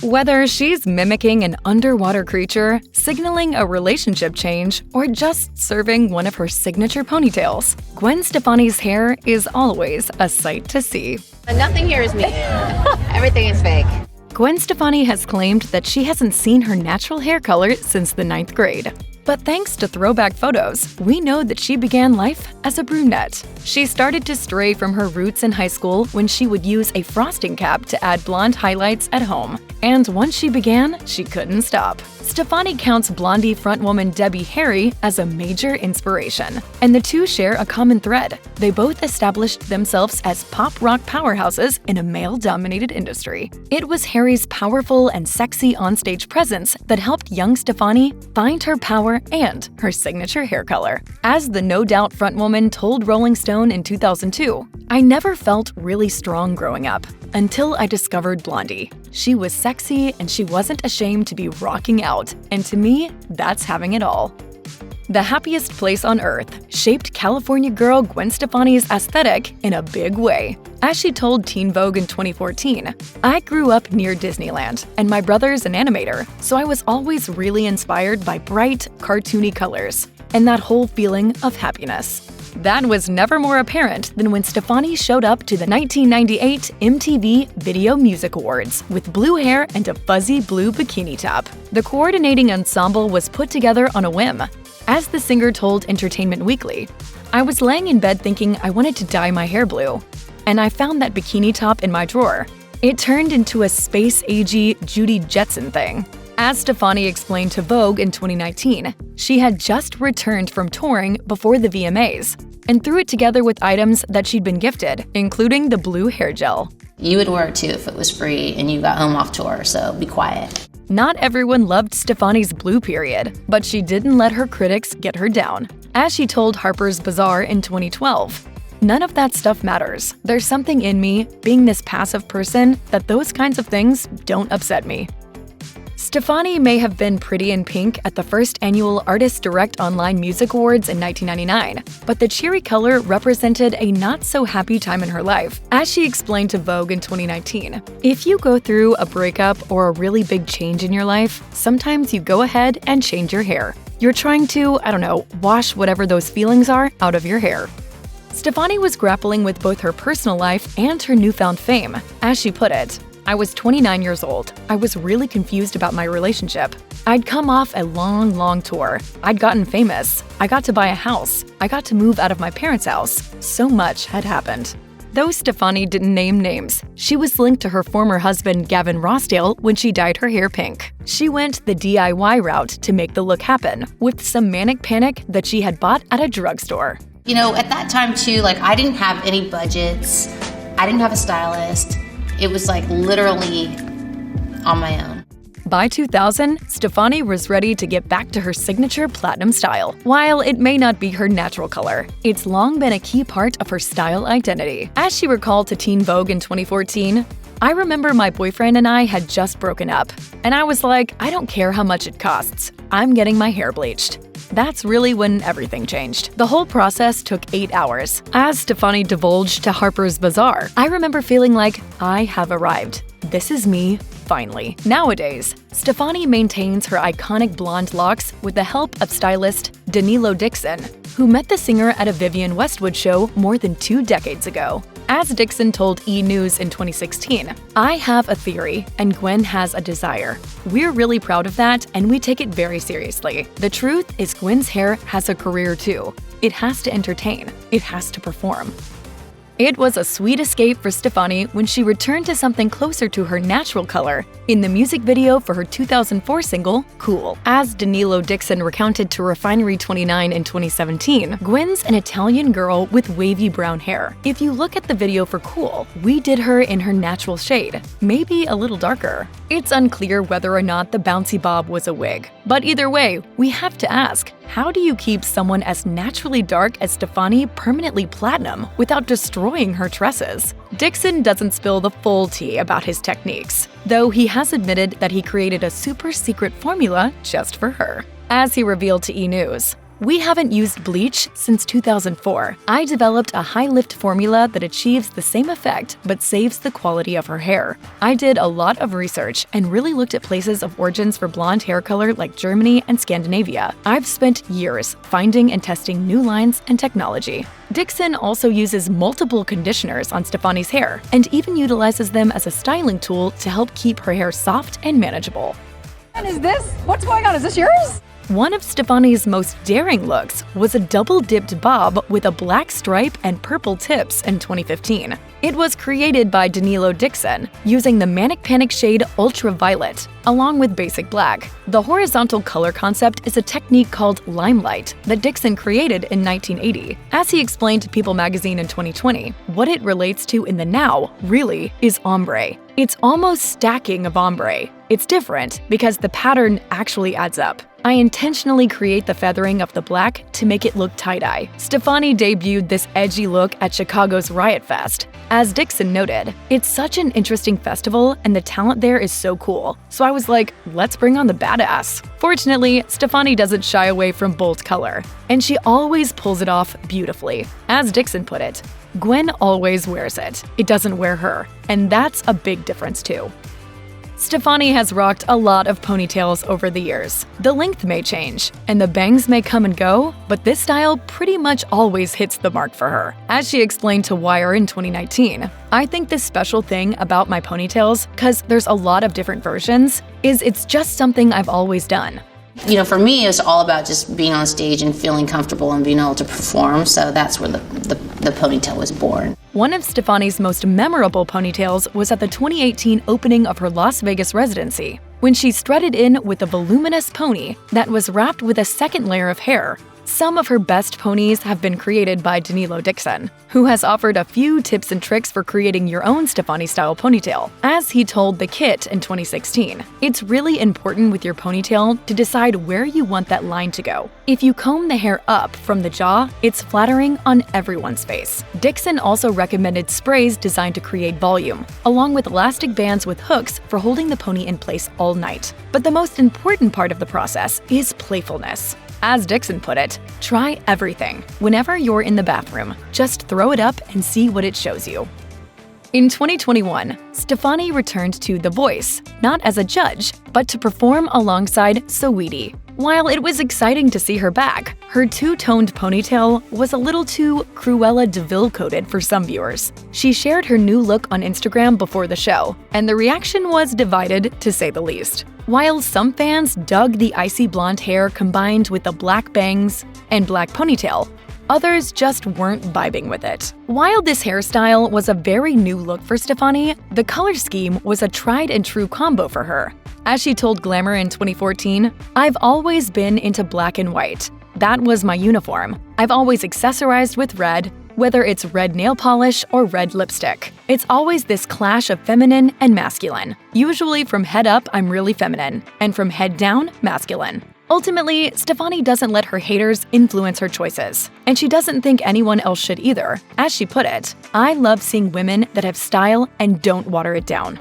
Whether she's mimicking an underwater creature, signaling a relationship change, or just serving one of her signature ponytails, Gwen Stefani's hair is always a sight to see. Nothing here is me. Everything is fake. Gwen Stefani has claimed that she hasn't seen her natural hair color since the 9th grade. But thanks to throwback photos, we know that she began life as a brunette. She started to stray from her roots in high school when she would use a frosting cap to add blonde highlights at home. And once she began, she couldn't stop. Stefani counts Blondie frontwoman Debbie Harry as a major inspiration. And the two share a common thread. They both established themselves as pop rock powerhouses in a male-dominated industry. It was Harry's powerful and sexy onstage presence that helped young Stefani find her power and her signature hair color. As the No Doubt frontwoman told Rolling Stone in 2002, "I never felt really strong growing up until I discovered Blondie. She was sexy and she wasn't ashamed to be rocking out, and to me, that's having it all." The happiest place on earth shaped California girl Gwen Stefani's aesthetic in a big way. As she told Teen Vogue in 2014, "I grew up near Disneyland, and my brother's an animator, so I was always really inspired by bright, cartoony colors, and that whole feeling of happiness." That was never more apparent than when Stefani showed up to the 1998 MTV Video Music Awards with blue hair and a fuzzy blue bikini top. The coordinating ensemble was put together on a whim. As the singer told Entertainment Weekly, "I was laying in bed thinking I wanted to dye my hair blue, and I found that bikini top in my drawer. It turned into a space-agey Judy Jetson thing." As Stefani explained to Vogue in 2019, she had just returned from touring before the VMAs and threw it together with items that she'd been gifted, including the blue hair gel. You would wear it too if it was free and you got home off tour, so be quiet. Not everyone loved Stefani's blue period, but she didn't let her critics get her down. As she told Harper's Bazaar in 2012, "None of that stuff matters. There's something in me, being this passive person, that those kinds of things don't upset me." Stefani may have been pretty in pink at the first annual Artists Direct Online Music Awards in 1999, but the cheery color represented a not-so-happy time in her life. As she explained to Vogue in 2019, "If you go through a breakup or a really big change in your life, sometimes you go ahead and change your hair. You're trying to, wash whatever those feelings are out of your hair." Stefani was grappling with both her personal life and her newfound fame. As she put it, "I was 29 years old. I was really confused about my relationship. I'd come off a long tour. I'd gotten famous. I got to buy a house. I got to move out of my parents' house. So much had happened." Though Stefani didn't name names, she was linked to her former husband Gavin Rossdale when she dyed her hair pink. She went the DIY route to make the look happen, with some manic panic that she had bought at a drugstore. At that time too, I didn't have any budgets. I didn't have a stylist. It was literally on my own. By 2000, Stefani was ready to get back to her signature platinum style. While it may not be her natural color, it's long been a key part of her style identity. As she recalled to Teen Vogue in 2014, "I remember my boyfriend and I had just broken up, and I was like, I don't care how much it costs. I'm getting my hair bleached." That's really when everything changed. The whole process took 8 hours. As Stefani divulged to Harper's Bazaar, "I remember feeling like I have arrived. This is me, finally." Nowadays, Stefani maintains her iconic blonde locks with the help of stylist Danilo Dixon, who met the singer at a Vivienne Westwood show more than 2 decades ago. As Dixon told E! News in 2016, "I have a theory, and Gwen has a desire. We're really proud of that, and we take it very seriously. The truth is Gwen's hair has a career too. It has to entertain. It has to perform." It was a sweet escape for Stefani when she returned to something closer to her natural color in the music video for her 2004 single, Cool. As Danilo Dixon recounted to Refinery 29 in 2017, "Gwen's an Italian girl with wavy brown hair. If you look at the video for Cool, we did her in her natural shade, maybe a little darker." It's unclear whether or not the bouncy bob was a wig. But either way, we have to ask, how do you keep someone as naturally dark as Stefani permanently platinum without destroying her tresses? Dixon doesn't spill the full tea about his techniques, though he has admitted that he created a super secret formula just for her. As he revealed to E! News, We haven't used bleach since 2004. I developed a high-lift formula that achieves the same effect but saves the quality of her hair. I did a lot of research and really looked at places of origins for blonde hair color like Germany and Scandinavia. I've spent years finding and testing new lines and technology. Dixon also uses multiple conditioners on Stefani's hair and even utilizes them as a styling tool to help keep her hair soft and manageable. And is this? What's going on? Is this yours? One of Stefani's most daring looks was a double-dipped bob with a black stripe and purple tips in 2015. It was created by Danilo Dixon using the Manic Panic shade Ultraviolet, along with basic black. The horizontal color concept is a technique called limelight that Dixon created in 1980. As he explained to People magazine in 2020, what it relates to in the now, really, is ombre. It's almost stacking of ombre. It's different because the pattern actually adds up. I intentionally create the feathering of the black to make it look tie-dye. Stefani debuted this edgy look at Chicago's Riot Fest. As Dixon noted, it's such an interesting festival and the talent there is so cool. So I was like, let's bring on the badass. Fortunately, Stefani doesn't shy away from bold color, and she always pulls it off beautifully. As Dixon put it, Gwen always wears it. It doesn't wear her, and that's a big difference too. Stefani has rocked a lot of ponytails over the years. The length may change, and the bangs may come and go, but this style pretty much always hits the mark for her. As she explained to Wire in 2019, I think this special thing about my ponytails, because there's a lot of different versions, is it's just something I've always done. You know, for me, it was all about just being on stage and feeling comfortable and being able to perform, so that's where the ponytail was born. One of Stefani's most memorable ponytails was at the 2018 opening of her Las Vegas residency, when she strutted in with a voluminous pony that was wrapped with a second layer of hair. Some of her best ponies have been created by Danilo Dixon, who has offered a few tips and tricks for creating your own Stefani-style ponytail. As he told The Kit in 2016, it's really important with your ponytail to decide where you want that line to go. If you comb the hair up from the jaw, it's flattering on everyone's face. Dixon also recommended sprays designed to create volume, along with elastic bands with hooks for holding the pony in place all night. But the most important part of the process is playfulness. As Dixon put it, try everything. Whenever you're in the bathroom, just throw it up and see what it shows you. In 2021, Stefani returned to The Voice, not as a judge, but to perform alongside Saweetie. While it was exciting to see her back, her two-toned ponytail was a little too Cruella de Vil-coded for some viewers. She shared her new look on Instagram before the show, and the reaction was divided, to say the least. While some fans dug the icy blonde hair combined with the black bangs and black ponytail, others just weren't vibing with it. While this hairstyle was a very new look for Stefani, the color scheme was a tried-and-true combo for her. As she told Glamour in 2014, "I've always been into black and white. That was my uniform. I've always accessorized with red, whether it's red nail polish or red lipstick. It's always this clash of feminine and masculine. Usually from head up, I'm really feminine, and from head down, masculine." Ultimately, Stefani doesn't let her haters influence her choices, and she doesn't think anyone else should either. As she put it, "I love seeing women that have style and don't water it down."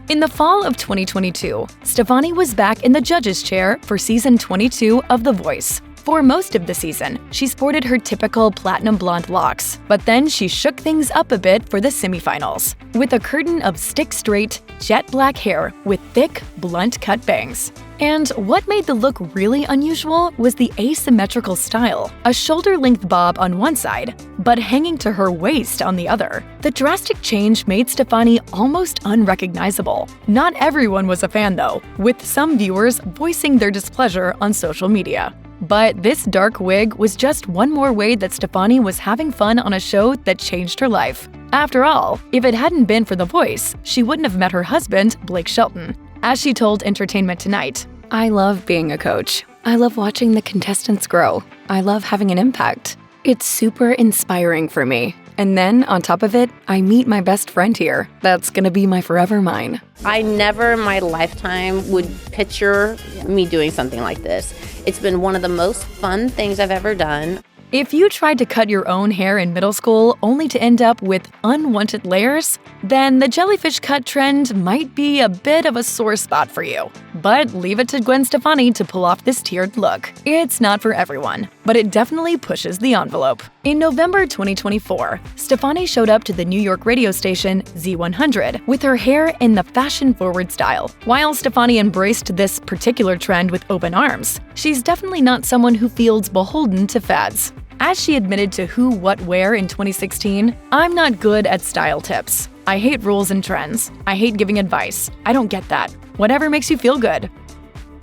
In the fall of 2022, Stefani was back in the judge's chair for season 22 of The Voice. For most of the season, she sported her typical platinum blonde locks, but then she shook things up a bit for the semifinals, with a curtain of stick-straight, jet black hair with thick, blunt-cut bangs. And what made the look really unusual was the asymmetrical style, a shoulder-length bob on one side, but hanging to her waist on the other. The drastic change made Stefani almost unrecognizable. Not everyone was a fan though, with some viewers voicing their displeasure on social media. But this dark wig was just one more way that Stefani was having fun on a show that changed her life. After all, if it hadn't been for The Voice, she wouldn't have met her husband, Blake Shelton. As she told Entertainment Tonight, "I love being a coach. I love watching the contestants grow. I love having an impact. It's super inspiring for me. And then, on top of it, I meet my best friend here. That's gonna be my forever mine." I never in my lifetime would picture me doing something like this. It's been one of the most fun things I've ever done. If you tried to cut your own hair in middle school only to end up with unwanted layers, then the jellyfish cut trend might be a bit of a sore spot for you. But leave it to Gwen Stefani to pull off this tiered look. It's not for everyone, but it definitely pushes the envelope. In November 2024, Stefani showed up to the New York radio station Z100 with her hair in the fashion-forward style. While Stefani embraced this particular trend with open arms, she's definitely not someone who feels beholden to fads. As she admitted to Who What Wear in 2016, "I'm not good at style tips. I hate rules and trends. I hate giving advice. I don't get that. Whatever makes you feel good."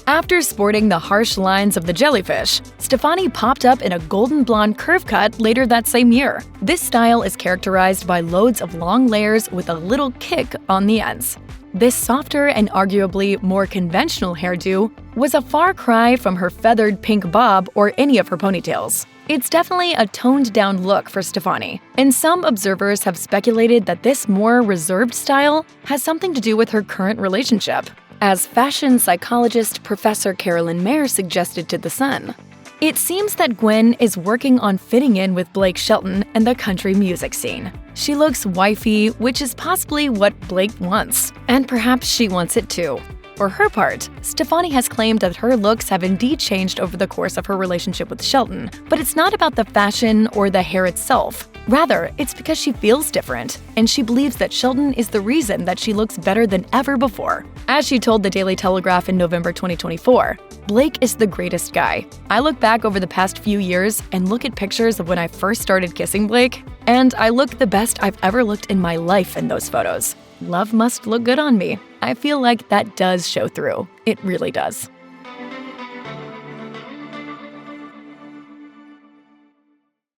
After sporting the harsh lines of the jellyfish, Stefani popped up in a golden blonde curve cut later that same year. This style is characterized by loads of long layers with a little kick on the ends. This softer and arguably more conventional hairdo was a far cry from her feathered pink bob or any of her ponytails. It's definitely a toned-down look for Stefani, and some observers have speculated that this more reserved style has something to do with her current relationship, as fashion psychologist Professor Carolyn Mayer suggested to The Sun. It seems that Gwen is working on fitting in with Blake Shelton and the country music scene. She looks wifey, which is possibly what Blake wants, and perhaps she wants it too. For her part, Stefani has claimed that her looks have indeed changed over the course of her relationship with Shelton, but it's not about the fashion or the hair itself. Rather, it's because she feels different, and she believes that Shelton is the reason that she looks better than ever before. As she told the Daily Telegraph in November 2024, "Blake is the greatest guy. I look back over the past few years and look at pictures of when I first started kissing Blake, and I look the best I've ever looked in my life in those photos. Love must look good on me." I feel like that does show through. It really does.